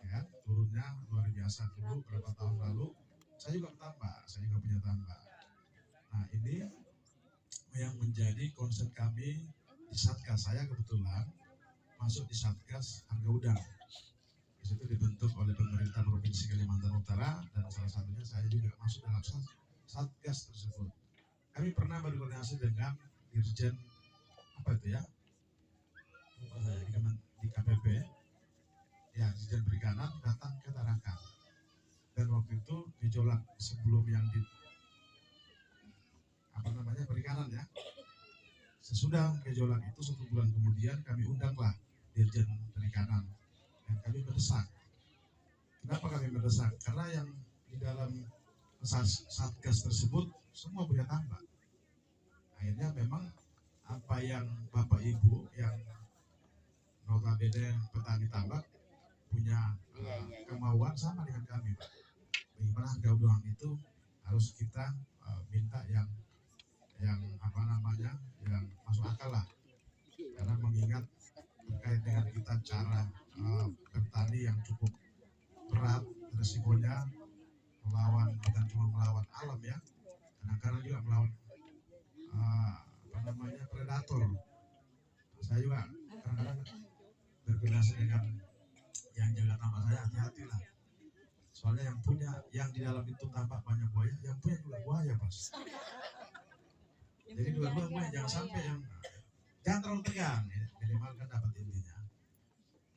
ya, turunnya luar biasa dulu berapa tahun lalu. Saya juga bertambah, saya juga punya tambah. Nah ini yang menjadi concern kami di Satgas. Saya kebetulan masuk di Satgas harga udang. Di situ dibentuk oleh pemerintah Provinsi Kalimantan Utara dan salah satunya saya juga masuk dalam Satgas tersebut. Kami pernah berkoordinasi dengan Dirjen apa itu ya? Lupa saya di KPP. Ya, Dirjen Perikanan datang ke Tarakan. Dan waktu itu gejolak sebelum yang di perikanan ya. Sesudah gejolak itu 1 bulan kemudian kami undanglah Dirjen Perikanan dan kami mendesak. Kenapa kami mendesak? Karena yang di dalam Satgas tersebut semua punya tambak. Akhirnya memang apa yang Bapak Ibu yang notabene petani tambak punya kemauan sama dengan kami, Pak. Bagaimana harga udang itu harus kita minta yang yang masuk akal lah, karena mengingat terkait dengan kita cara bertani yang cukup berat, resikonya bukan cuma melawan alam ya, kadang-kadang juga melawan predator. Saya juga kadang-kadang berkoordinasi dengan yang jaga tambak saya, hati-hati lah, soalnya yang di dalam itu tampak banyak buaya, yang punya juga buaya bos. Jadi dua-duanya jangan sampai jangan terlalu tegang ya, minimal kan dapat intinya.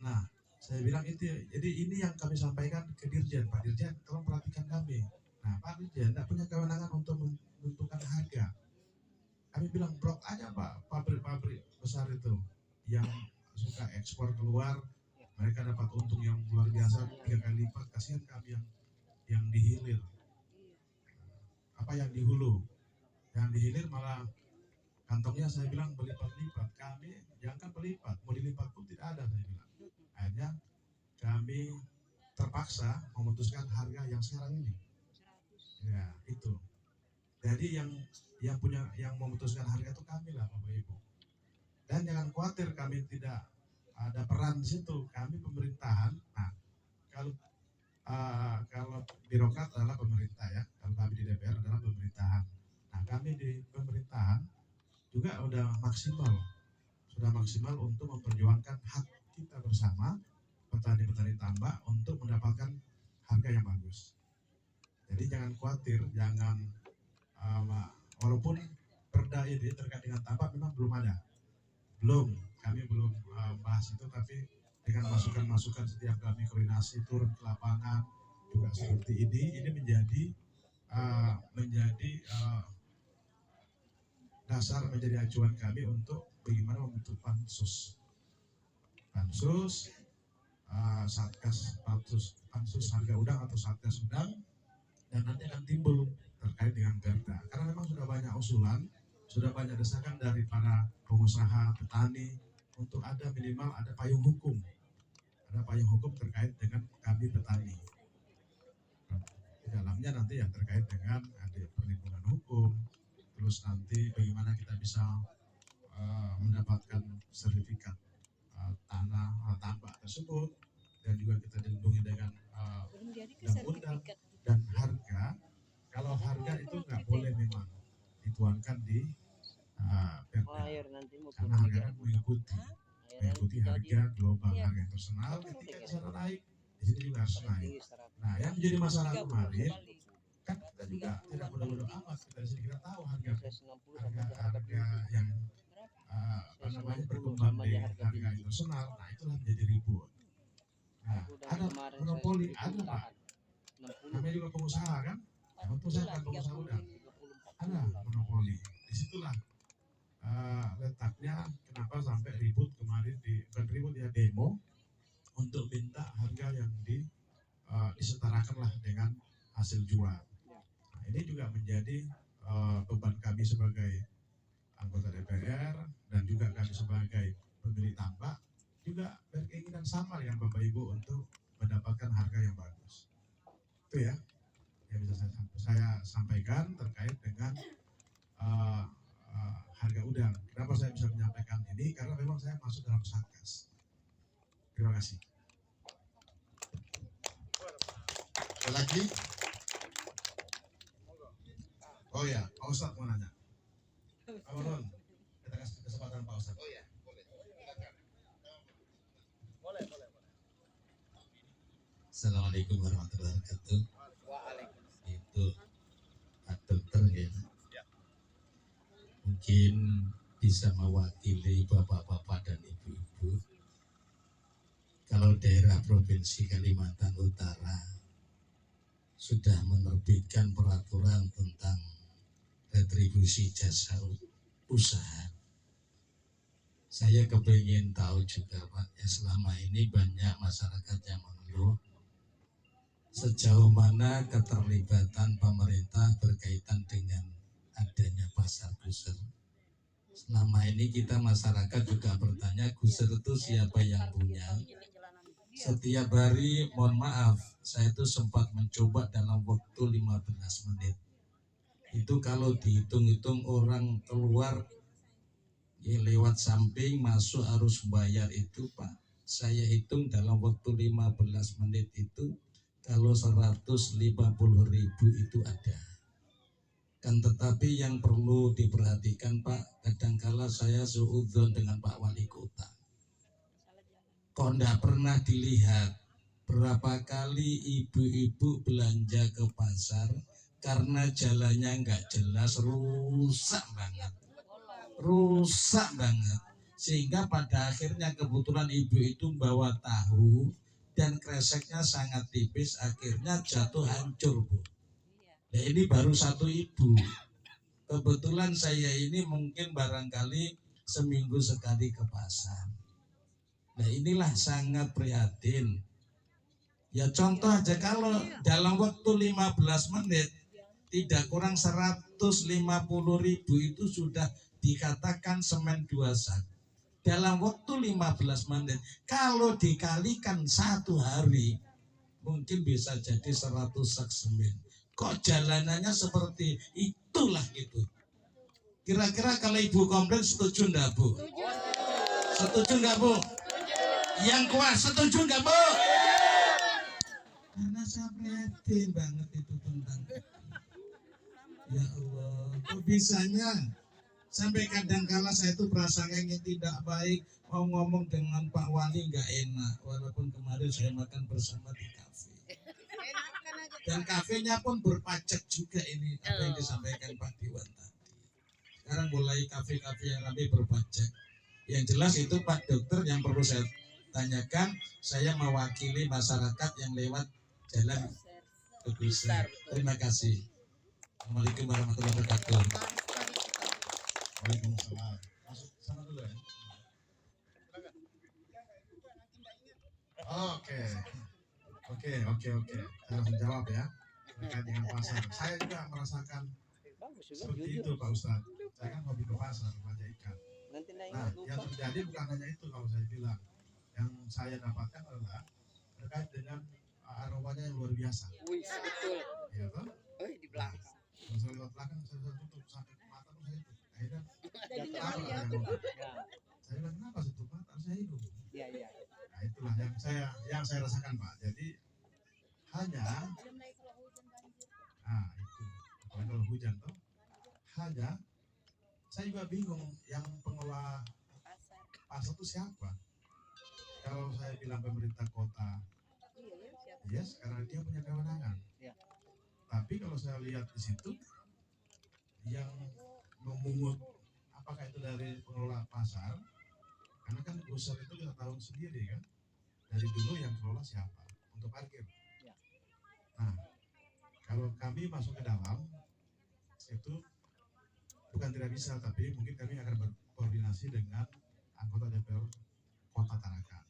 Nah, saya bilang itu, jadi ini yang kami sampaikan ke Dirjen, Pak Dirjen tolong perhatikan kami. Nah, Pak Dirjen tidak punya kewenangan untuk menentukan harga. Kami bilang blok aja Pak, pabrik-pabrik besar itu yang suka ekspor keluar, mereka dapat untung yang luar biasa 3 kali lipat. Kasihan kami yang dihilir, yang di hulu, yang dihilir malah kantongnya saya bilang berlipat-lipat. Kami jangan berlipat, mau dilipat pun tidak ada, saya bilang. Akhirnya kami terpaksa memutuskan harga yang sekarang ini. Ya, itu. Jadi yang memutuskan harga itu kami lah, Bapak Ibu. Dan jangan khawatir, kami tidak ada peran di situ. Kami pemerintahan. Nah, kalau birokrat adalah pemerintah ya. Kalau kami di DPR adalah pemerintahan. Nah, kami di pemerintahan juga sudah maksimal untuk memperjuangkan hak kita bersama petani-petani tambak untuk mendapatkan harga yang bagus. Jadi jangan khawatir, walaupun perda ini terkait dengan tambak memang kami belum bahas itu, tapi dengan masukan-masukan setiap kami koordinasi turun ke lapangan juga seperti ini menjadi dasar, menjadi acuan kami untuk bagaimana membentuk pansus pansus harga udang atau satgas udang, dan nanti akan timbul terkait dengan perda. Karena memang sudah banyak usulan, sudah banyak desakan dari para pengusaha petani untuk minimal ada payung hukum terkait dengan kami petani. Di dalamnya nanti yang terkait dengan ada perlindungan hukum, terus nanti bagaimana kita bisa mendapatkan sertifikat tambak tersebut, dan juga kita dilindungi dengan undang-undang dan harga. Kalau harga itu nggak boleh memang dituangkan di perda, karena harga kan mengikuti harga global, harga internasional. Ketika di sana naik, di sini juga harus naik. Nah, yang menjadi masalah kemarin kan kita juga tidak bodoh-bodoh amat. Kita tahu harga yang berkembang di harga internasional. Nah, itulah menjadi ribut. Nah, ada monopoli, ada Pak. Namanya juga pengusaha kan? Untuk saya kan pengusaha udang, ada monopoli. Disitulah letaknya kenapa sampai ribut kemarin demo untuk minta harga yang disetarakanlah dengan hasil jual. Nah, ini juga menjadi beban kami sebagai anggota DPR dan juga kami sebagai pemilik tambak juga berkeinginan sama dengan Bapak Ibu untuk mendapatkan harga yang bagus. Itu ya yang bisa saya sampaikan terkait dengan harga udang. Kenapa saya bisa menyampaikan ini? Karena memang saya masuk dalam Satgas. Terima kasih. Ada lagi? Oh ya, Pak Ustadz mau nanya. Pak Nun, kita kasih kesempatan Pak Ustadz. Oh ya, boleh. Assalamualaikum warahmatullahi wabarakatuh. Itu Pak Dokter ya, mungkin bisa mewakili bapak-bapak dan ibu-ibu. Kalau daerah provinsi Kalimantan Utara sudah menerbitkan peraturan tentang retribusi jasa usaha. Saya kepingin tahu juga Pak, ya selama ini banyak masyarakat yang mengeluh sejauh mana keterlibatan pemerintah berkaitan dengan adanya pasar gusar. Selama ini kita masyarakat juga bertanya gusar itu siapa yang punya. Setiap hari, mohon maaf, saya itu sempat mencoba dalam waktu 15 menit. Itu kalau dihitung-hitung orang keluar ya, lewat samping masuk harus bayar itu Pak. Saya hitung dalam waktu 15 menit itu kalau 150.000 itu ada. Kan tetapi yang perlu diperhatikan Pak, kadangkala saya suudzon dengan Pak Wali Kota. Kok enggak pernah dilihat berapa kali ibu-ibu belanja ke pasar karena jalannya enggak jelas, rusak banget. Sehingga pada akhirnya kebetulan ibu itu bawa tahu dan kreseknya sangat tipis, akhirnya jatuh hancur Bu. Nah ini baru satu ibu. Kebetulan saya ini mungkin barangkali seminggu sekali ke pasar. Nah inilah sangat prihatin. Ya contoh aja kalau dalam waktu 15 menit tidak kurang 150.000 itu sudah dikatakan semen 2 sak. Dalam waktu 15 menit kalau dikalikan satu hari mungkin bisa jadi 100 sak semen. Kok jalanannya seperti itulah gitu. Kira-kira kalau ibu komplain setuju enggak Bu? Setuju enggak Bu? Yang kuat setuju enggak Bu? Karena saya prihatin banget itu tentang ya Allah, kok bisanya sampai kadang-kala saya itu perasaannya tidak baik mau ngomong dengan Pak Wali nggak enak, walaupun kemarin saya makan bersama di kafe dan kafenya pun berpajak juga ini apa yang disampaikan Pak Dewan tadi. Sekarang mulai kafe-kafe yang ramai berpajak. Yang jelas itu Pak Dokter yang perlu saya tanyakan, saya mewakili masyarakat yang lewat jalan Gusar. Terima kasih. Assalamualaikum warahmatullahi wabarakatuh. Waalaikumsalam. Masuk sana dulu ya. Oke. Saya langsung jawab ya. Terkait dengan pasar. Saya juga merasakan seperti itu Pak Ustadz. Saya kan hobi ke pasar, belanja ikan. Nah, yang terjadi bukan hanya itu kalau saya bilang. Yang saya dapatkan adalah terkait dengan aromanya yang luar biasa. Betul. Iya toh? Di belakang. Kalau saya lewat belakang saya tutup sampai mata tuh saya tutup. Akhirnya Jadi kenapa ya. saya ngomong? Saya bilang kenapa tutup mata? Saya hidup. Iya. Nah itulah yang saya rasakan Pak. Jadi hanya itu apalagi kalau hujan toh hanya saya juga bingung yang pengelola pasar itu siapa. Kalau saya bilang pemerintah kota, yes, karena dia punya kewenangan. Tapi kalau saya lihat di situ yang memungut apakah itu dari pengelola pasar, karena kan gusar itu kita tahu sendiri kan dari dulu yang kelola siapa untuk parkir. Nah kalau kami masuk ke dalam itu bukan tidak bisa, tapi mungkin kami akan berkoordinasi dengan anggota DPR Kota Tarakan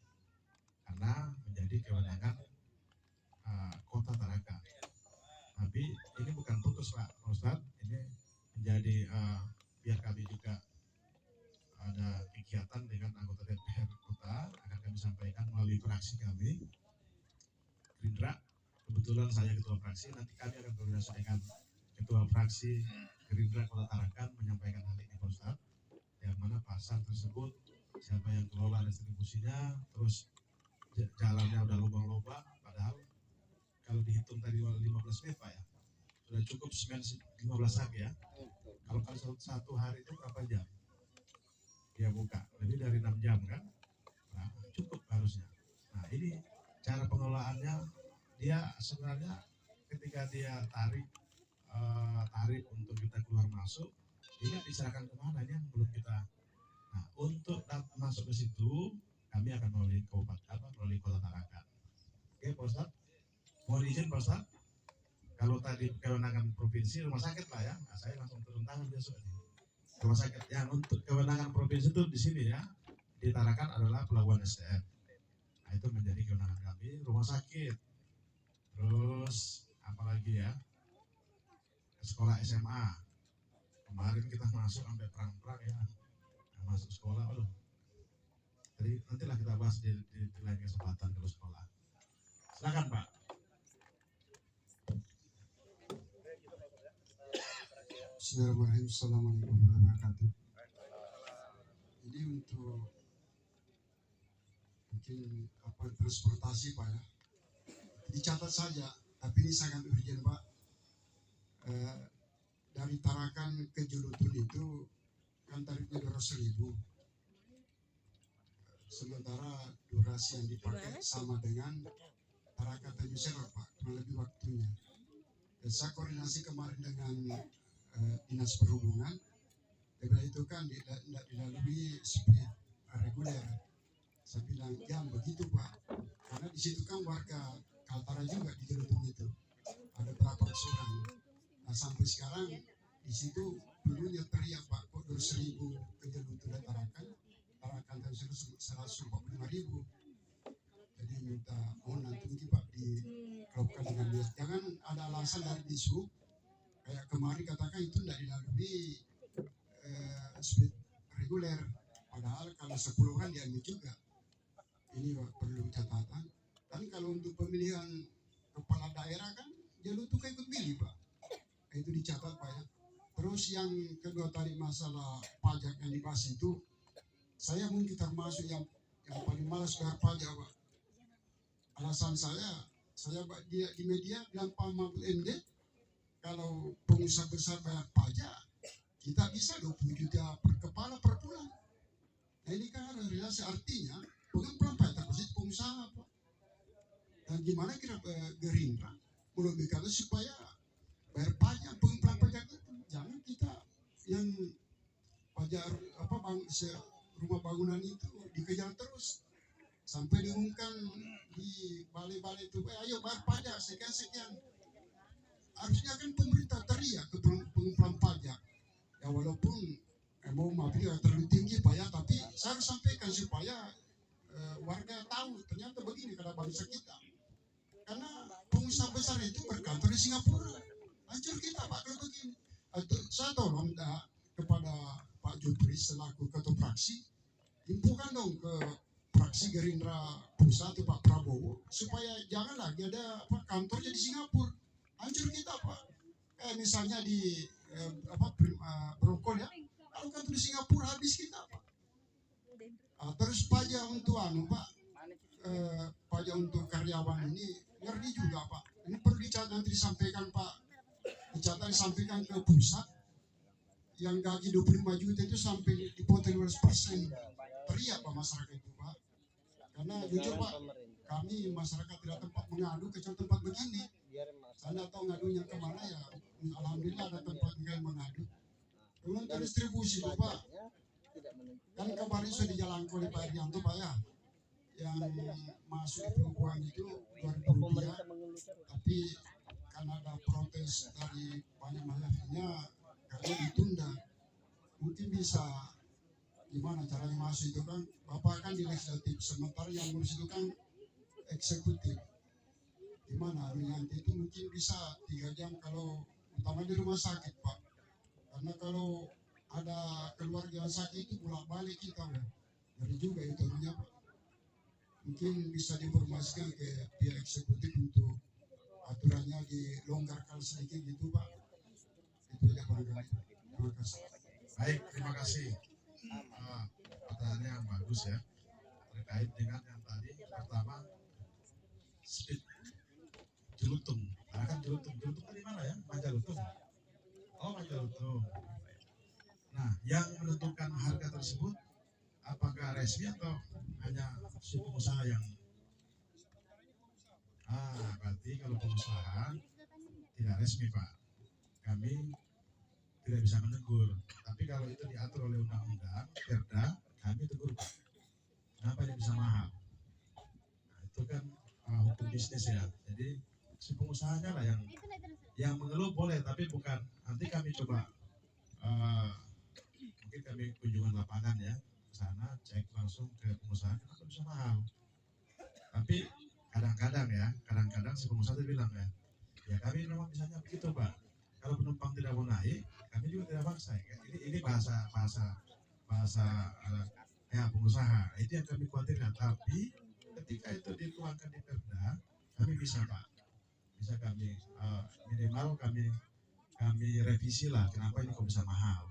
karena menjadi kewenangan Kota Tarakan. Tapi ini bukan putus Pak Ustadz, ini menjadi biar kami juga ada kegiatan dengan anggota DPR Kota akan kami sampaikan melalui fraksi kami Gerindra. Kebetulan saya ketua fraksi, nanti kami akan berkoordinasi dengan ketua fraksi Gerindra Kota Tarakan menyampaikan hal ini Pak Ustadz, yang mana pasar tersebut siapa yang kelola distribusinya, terus jalannya udah lubang-lubang, padahal kalau dihitung tadi 15 menit Pak ya, sudah cukup 15 hari ya. Kalau satu hari itu berapa jam? Dia buka lebih dari 6 jam kan? Nah, cukup harusnya. Nah ini cara pengelolaannya, dia sebenarnya ketika dia tarik untuk kita keluar masuk, ini diserahkan kemana ini yang belum kita. Nah untuk masuk ke situ kami akan melalui melalui Kota Tarakan. Oke Pak Ustadz, mohon izin Pak Ustadz, kalau tadi kewenangan provinsi rumah sakit lah ya, nah, saya langsung turun tangan besok ini. Rumah sakit yang untuk kewenangan provinsi itu di sini ya, di Tarakan adalah pelabuhan SDM. Nah itu menjadi kewenangan kami. Rumah sakit, terus apalagi ya, sekolah SMA. Kemarin kita masuk sampai perang-perang ya, masuk sekolah, aduh. Jadi nantilah kita bahas di lain kesempatan kalau sekolah. Silakan Pak. Bismillahirrahmanirrahim. Assalamualaikum warahmatullahi wabarakatuh. Ini untuk mungkin transportasi Pak ya. Dicatat saja, tapi ini sangat urgent Pak. Dari Tarakan ke Julutun itu kan tarifnya 200.000. Sementara durasi yang dipakai sama dengan Tarakan Tanjung Selat Pak, kurang lebih waktunya. Dan saya koordinasi kemarin dengan Dinas Perhubungan, dia itu kan tidak dilalui speed reguler. Saya bilang, ya begitu Pak, karena di situ kan warga Kaltara juga di Jelutong itu, ada berapa orang. Nah sampai sekarang di situ dulunya teriak Pak, kok 200.000 ke Jelutong dan Tarakan dan 145.000. Jadi minta mohon nanti mungkin Pak dikelopkan dengan dia. Jangan ada alasan dari disub kayak kemarin katakan itu tidak dilalui speed reguler, padahal kalau 10 orang diambil juga. Ini perlu catatan. Dan kalau untuk pemilihan kepala daerah kan Jelutong kan ikut pilih Pak, itu dicatat Pak ya. Terus yang kedua tadi masalah pajak yang dibahas itu, saya mungkin termasuk yang paling malas bayar pajak Pak. Alasan saya di media bilang Pak Mahfud MD, kalau pengusaha besar bayar pajak, kita bisa 20 juta per kepala per bulan. Nah ini kan ada relasi, artinya pengumpulan pajak terkait pengusaha Pak. Dan gimana kira Gerindra melobbykan supaya bayar pajak, pengumpulan pajak itu jangan kita yang pajak rumah bangunan itu dikejar terus sampai diumumkan di balai-balai itu, ayo bayar pajak sekian. Harusnya kan pemerintah teriak ke pengumpulan pajak ya, walaupun mau maaf dia terlalu tinggi Pak ya, tapi saya harus sampaikan supaya warga tahu ternyata begini kada bangsa kita. Karena pengusaha besar itu berkantor di Singapura, hancur kita Pak kalau begini. Saya tolong kepada Pak Jupri selaku ketua fraksi, infokan dong ke fraksi Gerindra pusat Pak Prabowo supaya jangan lagi ada kantornya di Singapura. Hancur kita Pak. Misalnya di Brokol ya, kalau kantor di Singapura habis kita Pak. Terus pajak untuk Pak, pajak untuk karyawan ini ngeri juga Pak. Ini perlu dicatat, nanti disampaikan Pak, disampaikan ke pusat. Yang gaji 25 juta itu sampai dipotong 15%. Teriak Pak masyarakat itu Pak. Karena jujur Pak, kami masyarakat tidak tempat mengadu kecuali tempat begini. Saya tidak tahu ngadunya kemana ya. Alhamdulillah ada tempat yang mengadu. Untuk distribusi itu Pak, kan kemarin sudah dijalankan oleh Pak Irianto Pak ya, yang masuk di perempuan itu 2.000 rupiah, tapi karena ada protes dari banyak masyarakat karena ditunda. Mungkin bisa gimana caranya masuk itu kan, Bapak kan di legislatif, sementara yang ngurus itu kan eksekutif. Gimana nanti itu mungkin bisa 3 jam kalau utama di rumah sakit Pak, karena kalau ada keluarga yang sakit itu bolak-balik kita ya, dari juga itu Pak. Mungkin bisa diinformasikan ke pihak eksekutif untuk aturannya dilonggarkan sedikit gitu Pak. Itu aja barangkali. Terima kasih. Baik, terima kasih. Pertanyaannya yang bagus ya, terkait dengan yang tadi pertama speed Jelutung. Karena kan Jelutung kan di mana ya? Majalutung. Oh, Majalutung. Nah, yang menentukan harga tersebut apakah resmi atau hanya si pengusaha yang berarti kalau pengusaha tidak resmi Pak, kami tidak bisa menegur. Tapi kalau itu diatur oleh undang-undang Perda, kami tegur Pak. Kenapa ini bisa mahal? Nah, itu kan hukum bisnis ya. Jadi si pengusahanya lah yang mengeluh boleh, tapi bukan. Nanti kami coba mungkin kami kunjungan lapangan ya ke sana, cek langsung ke pengusaha kenapa bisa mahal. Tapi kadang-kadang si pengusaha itu bilang ya kami memang bisanya begitu Pak. Kalau penumpang tidak mau naik, kami juga tidak maksa. Ini bahasa pengusaha. Itu yang kami khawatirkan. Tapi ketika itu dituangkan di Perda, kami bisa Pak, bisa kami minimal kami revisi lah. Kenapa ini kok bisa mahal?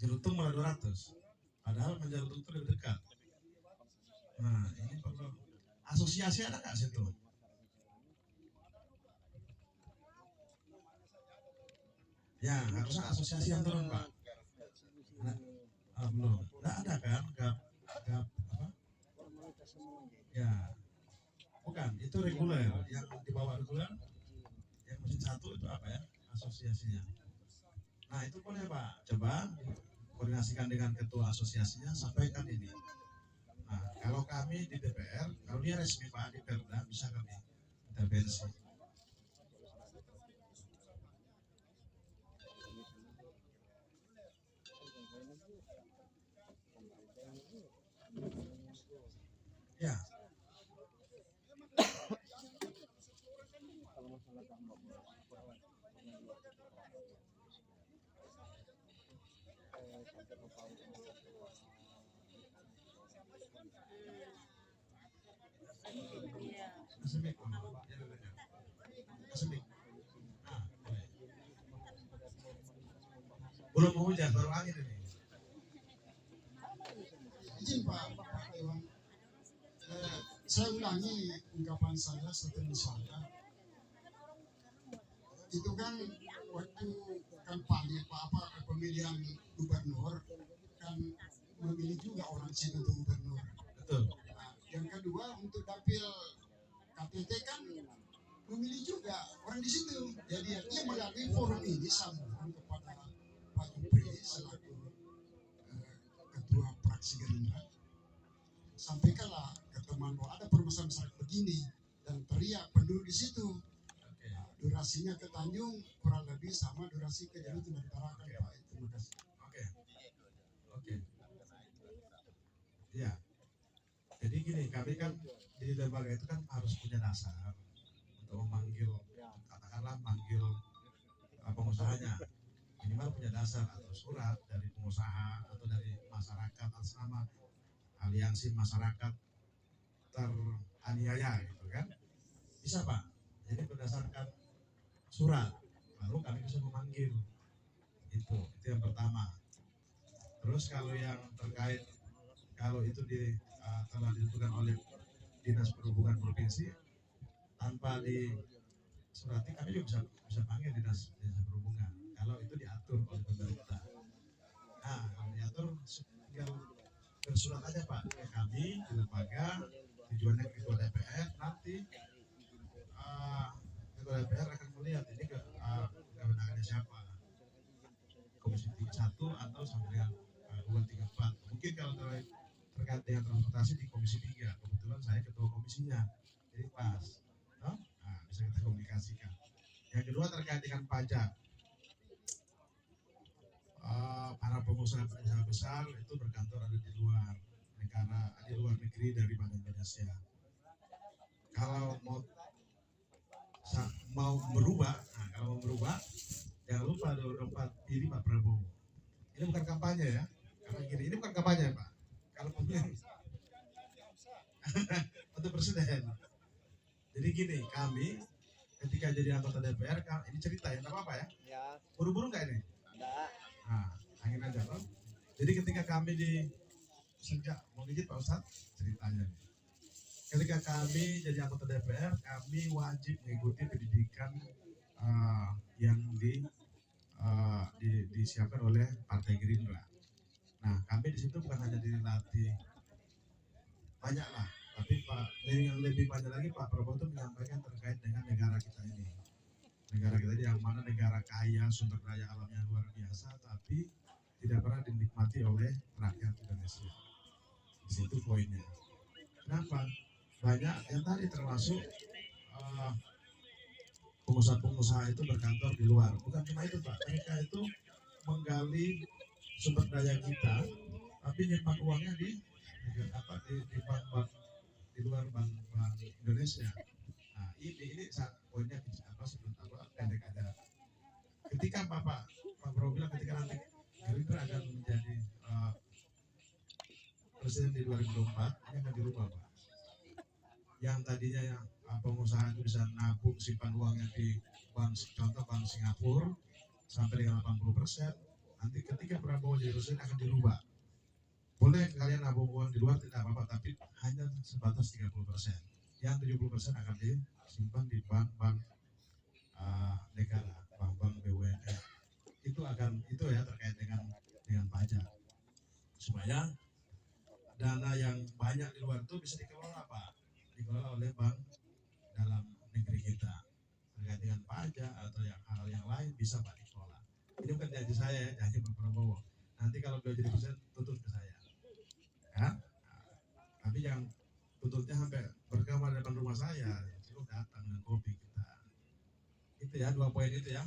Jelutung malah 200. Padahal Majalutung itu lebih dekat. Nah, ini perlu asosiasi ada nggak situ? Ya, harusnya asosiasi yang turun Pak. Nah, belum. Nggak ada kan? Nggak apa? Ya, bukan. Itu reguler. Yang di bawah reguler, yang mesin satu itu apa ya? Asosiasinya. Nah, itu boleh Pak. Coba koordinasikan dengan ketua asosiasinya, sampaikan ini. Nah, kalau kami di DPR, kalau dia resmi Pak di Perda, bisa kami intervensi. Ya. Asmik. Asmik. Nah, boleh. Belum mau hujan, baru angin ini. Izin Pak Iwan, saya ulangi ungkapan saya setelah saya. Itu kan waktu kampanye pemilihan gubernur kan memilih juga orang situ untuk gubernur. Betul. Nah, yang kedua untuk dapil KTT kan memilih juga orang di situ. Jadi dia melalui forum ini sambungan kepada Pak Jupri selaku ketua fraksi Gerindra. Sampaikanlah ke teman bahwa ada permasalahan begini dan teriak penduduk di situ. Durasinya ke Tanjung kurang lebih sama durasi ke Jelutung dan Tarakan Pak. Terima kasih. Oke. Ya. Jadi gini, kami kan di lembaga itu kan harus punya dasar untuk memanggil, katakanlah manggil pengusahanya. Minimal punya dasar atau surat dari pengusaha atau dari masyarakat atas nama aliansi masyarakat teraniaya gitu kan. Bisa Pak. Jadi berdasarkan surat baru kami bisa memanggil. Itu yang pertama. Terus kalau yang terkait kalau itu telah ditentukan oleh Dinas Perhubungan Provinsi tanpa disurati, kami juga bisa panggil Dinas Perhubungan kalau itu diatur oleh pemerintah. Nah, kalau diatur tinggal bersurat aja Pak ke kami di lembaga, tujuannya ke ketua DPR, nanti ketua DPR akan melihat ini kewenangannya siapa, Komisi 1 atau sampai dengan 234. Mungkin kalau terkait dengan transportasi di Komisi 3, kebetulan saya ketua komisinya, jadi pas, no? Nah, bisa kita komunikasikan. Yang kedua terkait dengan pajak, para pengusaha besar itu berkantor ada di luar negara, di luar negeri daripada Indonesia. Kalau mau berubah, jangan lupa 24 ini Pak Prabowo. Ini bukan kampanye ya, karena gini, ini bukan kampanye Pak. Kalau pemilihan untuk presiden. Jadi gini, kami ketika jadi anggota DPR, ini cerita ya, nggak apa-apa ya? Ya. Buru-buru nggak ini? Enggak. Nah, angin aja Pak. Jadi ketika kami sejak mau izin Pak Ustadz, ceritanya nih. ketika kami jadi anggota DPR, kami wajib mengikuti pendidikan yang disiapkan oleh Partai Gerindra. Nah, kami di situ bukan hanya dilatih banyak lah, tapi yang lebih banyak lagi Pak Prabowo itu menyampaikan terkait dengan negara kita ini. Negara kita ini yang mana negara kaya, sumber daya alamnya luar biasa, tapi tidak pernah dinikmati oleh rakyat Indonesia. Di situ poinnya. Kenapa? Banyak yang tadi termasuk pengusaha-pengusaha itu berkantor di luar. Bukan cuma itu Pak, mereka itu menggali sumber daya kita, tapi nyimpan uangnya di bank-bank di luar bank Indonesia. Nah, ini poinnya pendek aja. Ketika Pak Prabowo bilang ketika nanti Gerindra akan menjadi presiden di 2024, ini akan dirubah Pak. Yang tadinya yang pengusaha itu bisa nabung simpan uangnya di contoh bank Singapura sampai dengan 80%, nanti ketika Prabowo jadi presiden akan dirubah. Boleh kalian nabung uang di luar tidak apa-apa, tapi hanya sebatas 30%. Yang 70% akan disimpan di bank-bank negara, bank-bank BUMN. Itu ya terkait dengan pajak. Supaya dana yang banyak di luar itu bisa dikelola Pak, dikelola oleh bank dalam negeri kita. Terkait dengan pajak atau hal yang lain bisa Pak dikelola. Ini bukan janji saya ya, janji Pak Prabowo. Nanti kalau beliau jadi presiden tuntut ke saya. Ya, tapi yang tuntutnya sampai berkamar depan rumah saya, cukup datang dengan kopi kita. Itu ya, 2 poin itu ya.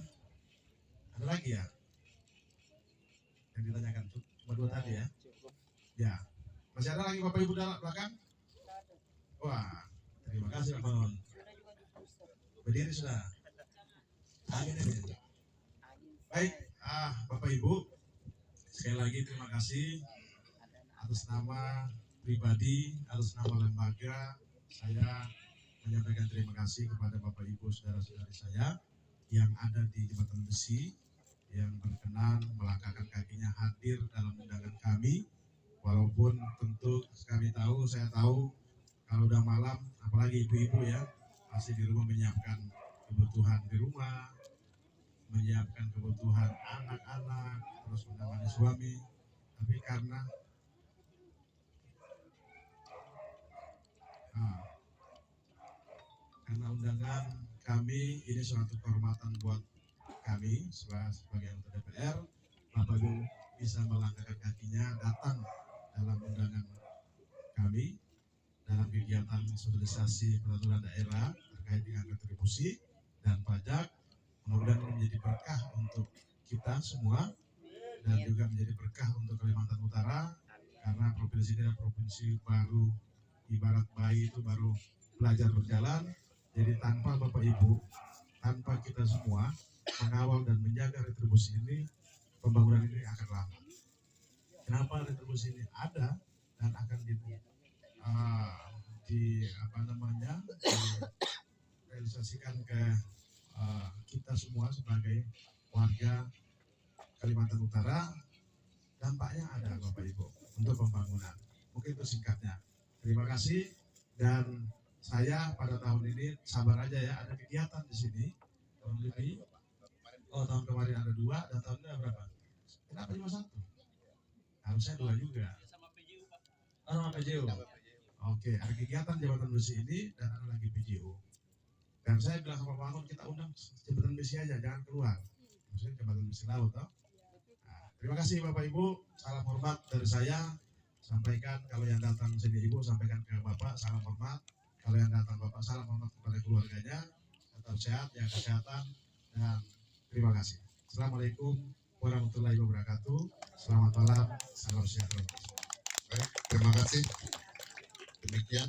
Ada lagi ya yang ditanyakan? Cuma 2 tadi ya. Ya, masih ada lagi Bapak Ibu dalam belakang? Wah, terima kasih Pak Mon. Berdiri sudah. Ini. Baik, Bapak Ibu, sekali lagi terima kasih atas nama pribadi, atas nama lembaga, saya menyampaikan terima kasih kepada Bapak Ibu saudara-saudari saya yang ada di Jembatan Besi, yang berkenan melangkahkan kakinya hadir dalam undangan kami. Walaupun tentu saya tahu kalau udah malam, apalagi ibu-ibu ya, pasti di rumah menyiapkan kebutuhan di rumah, menyiapkan kebutuhan anak-anak, terus menemani suami. Tapi karena undangan kami, ini suatu kehormatan buat kami sebagai anggota DPR. Bapak Ibu bisa melangkahkan kakinya datang dalam undangan kami dalam kegiatan sosialisasi peraturan daerah terkait dengan retribusi dan pajak. Mudah-mudahan ini menjadi berkah untuk kita semua dan juga menjadi berkah untuk Kalimantan Utara, karena provinsi ini adalah provinsi baru, ibarat bayi itu baru belajar berjalan. Jadi tanpa Bapak Ibu, tanpa kita semua mengawal dan menjaga retribusi ini, pembangunan ini akan lama. Kenapa retribusi ini ada dan akan direalisasikan ke kita semua sebagai warga Kalimantan Utara? Dampaknya ada Bapak Ibu untuk pembangunan. Mungkin itu singkatnya. Terima kasih, dan saya pada tahun ini sabar aja ya, ada kegiatan di sini tahun lebih. Tahun kemarin ada 2 dan tahun ini ada berapa? Kenapa cuma 1? Harusnya 2 juga. Sama PJU. Oke, ada kegiatan Jembatan Besi ini dan ada lagi PJU. Dan saya bilang sama Pak Mangun, kita undang Jembatan Besi aja, jangan keluar. Maksudnya Jembatan Besi Laut, toh. Nah, terima kasih Bapak Ibu, salam hormat dari saya. Sampaikan kalau yang datang sini Ibu, sampaikan ke Bapak salam hormat. Kalau yang datang Bapak, salam hormat kepada keluarganya. Tetap sehat, jaga kesehatan, dan terima kasih. Assalamualaikum warahmatullahi wabarakatuh. Selamat malam, salam sejahtera. Baik, terima kasih. Demikian